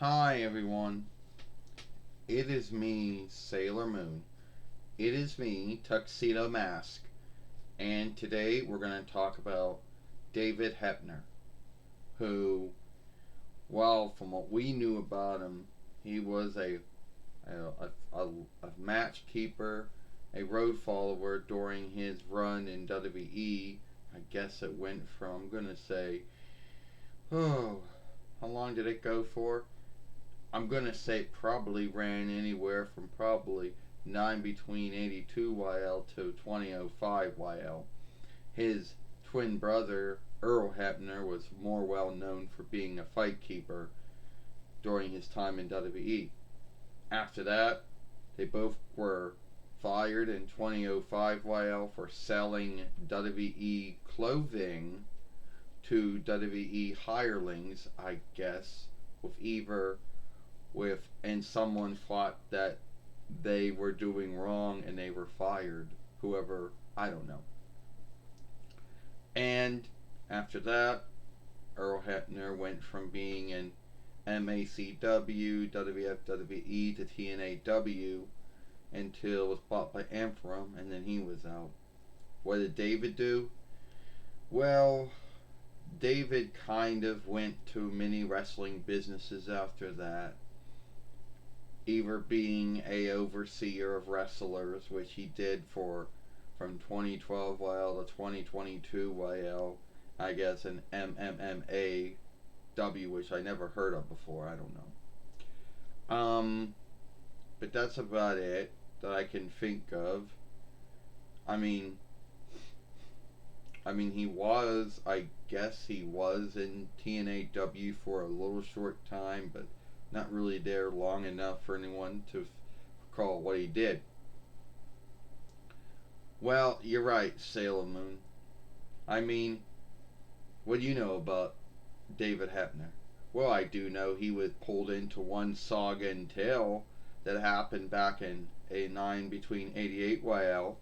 Hi everyone, it is me, Sailor Moon. It is me, Tuxedo Mask, and today we're going to talk about David Hebner, who, well, from what we knew about him, he was a match keeper, a road follower during his run in WWE. I guess it went from, I'm going to say, oh, how long did it go for? I'm gonna say probably ran anywhere from probably 9 between 82 YL to 2005 YL. His twin brother Earl Hebner was more well known for being a fight keeper during his time in WWE. After that, they both were fired in 2005 YL for selling WWE clothing to WWE hirelings, I guess, with either and someone thought that they were doing wrong and they were fired. Whoever, I don't know. And after that, Earl Hebner went from being in MACW, WFWE to TNAW until it was bought by Amphirum, and then he was out. What did David do? Well, David kind of went to many wrestling businesses after that, either being a overseer of wrestlers, which he did for from 2012 YL to 2022 YL, I guess an MMMAW, which I never heard of before. I don't know. But that's about it that I can think of. I mean, he was. I guess he was in TNAW for a little short time, but not really there long enough for anyone to recall what he did. Well, you're right, Sailor Moon. I mean, what do you know about David Hebner? Well, I do know he was pulled into one saga and tale that happened back in '89 between 88 YL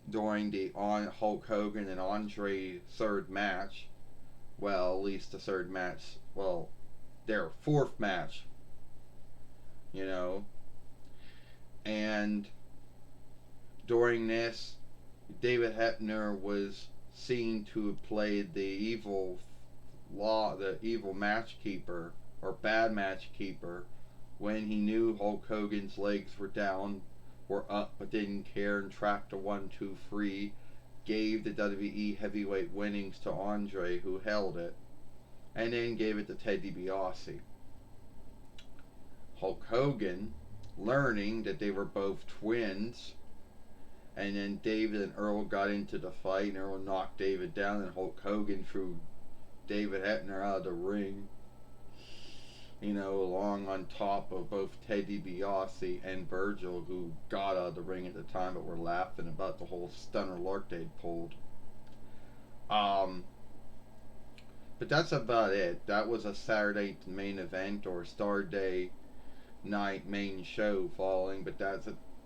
during the Hulk Hogan and Andre third match. Well, at least the third match. Well, their fourth match, you know. And during this, David Hebner was seen to have played the evil matchkeeper or bad matchkeeper when he knew Hulk Hogan's legs were up, but didn't care and tracked a 1-2 free, gave the WWE heavyweight winnings to Andre, who held it, and then gave it to Ted DiBiase. Hulk Hogan, learning that they were both twins, and then David and Earl got into the fight, and Earl knocked David down, and Hulk Hogan threw David Hebner out of the ring, along on top of both Ted DiBiase and Virgil, who got out of the ring at the time but were laughing about the whole stunner lark they'd pulled. Um, but that's about it. That was a Saturday main event or Star Day night main show falling, but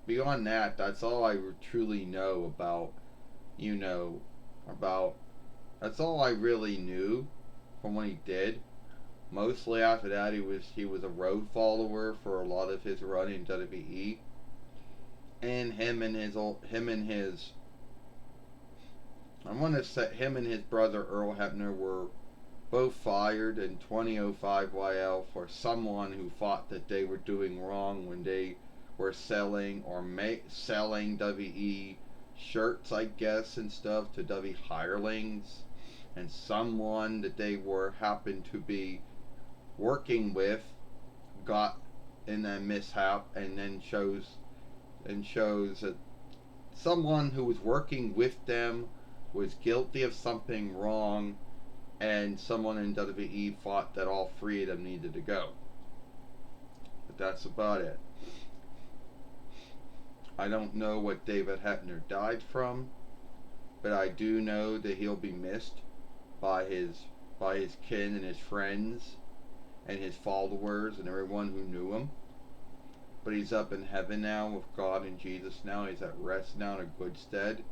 beyond that, that's all I truly know about, you know, about, that's all I really knew from what he did. Mostly after that, he was a road follower for a lot of his run in WWE, and I want to say him and his brother Earl Hebner were both fired in 2005 YL for someone who thought that they were doing wrong when they were selling WE shirts, I guess, and stuff to WE hirelings, and someone that they were happened to be working with got in a mishap and then shows that someone who was working with them was guilty of something wrong, and someone in WWE thought that all three of them needed to go. But that's about it. I don't know what David Hebner died from, but I do know that he'll be missed by his kin and his friends and his followers and everyone who knew him. But he's up in heaven now with God and Jesus now. He's at rest now in a good stead.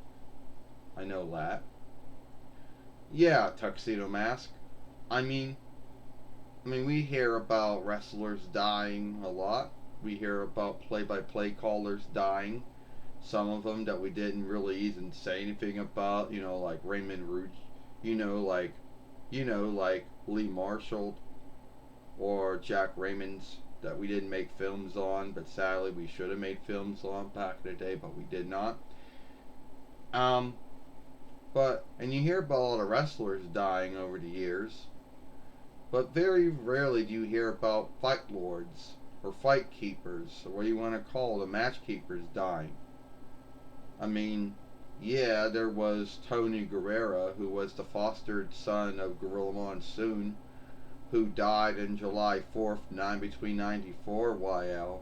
I know that. Yeah, Tuxedo Mask. I mean, I mean, we hear about wrestlers dying a lot. We hear about play-by-play callers dying. Some of them that we didn't really even say anything about. Like Raymond Root. Like Lee Marshall or Jack Raymond's that we didn't make films on, but sadly we should have made films on back in the day, but we did not. Um, and you hear about a lot of wrestlers dying over the years, but very rarely do you hear about fight lords or fight keepers or what you want to call the match keepers dying. I mean, yeah, there was Tony Guerrera, who was the fostered son of Gorilla Monsoon, who died in July 4th, between 94 YL,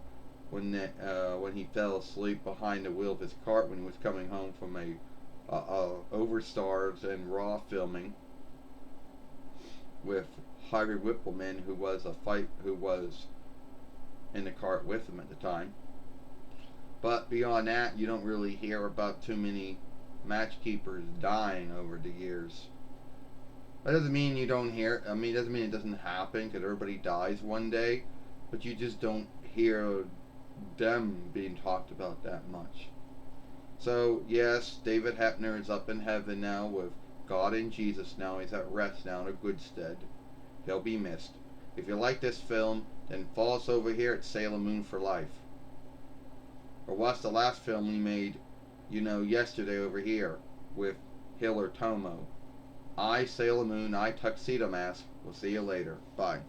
when he fell asleep behind the wheel of his cart when he was coming home from a Overstars and Raw filming with Harvey Whippleman, who was in the cart with him at the time. But beyond that, you don't really hear about too many match keepers dying over the years. That doesn't mean you don't hear. I mean, it doesn't mean it doesn't happen because everybody dies one day, but you just don't hear them being talked about that much. So yes, David Hebner is up in heaven now with God and Jesus. Now he's at rest now in a good stead. He'll be missed. If you like this film, then follow us over here at Sailor Moon for Life. Or watch the last film we made, yesterday over here with Hill or Tomo. I, Sailor Moon, I, Tuxedo Mask. We'll see you later. Bye.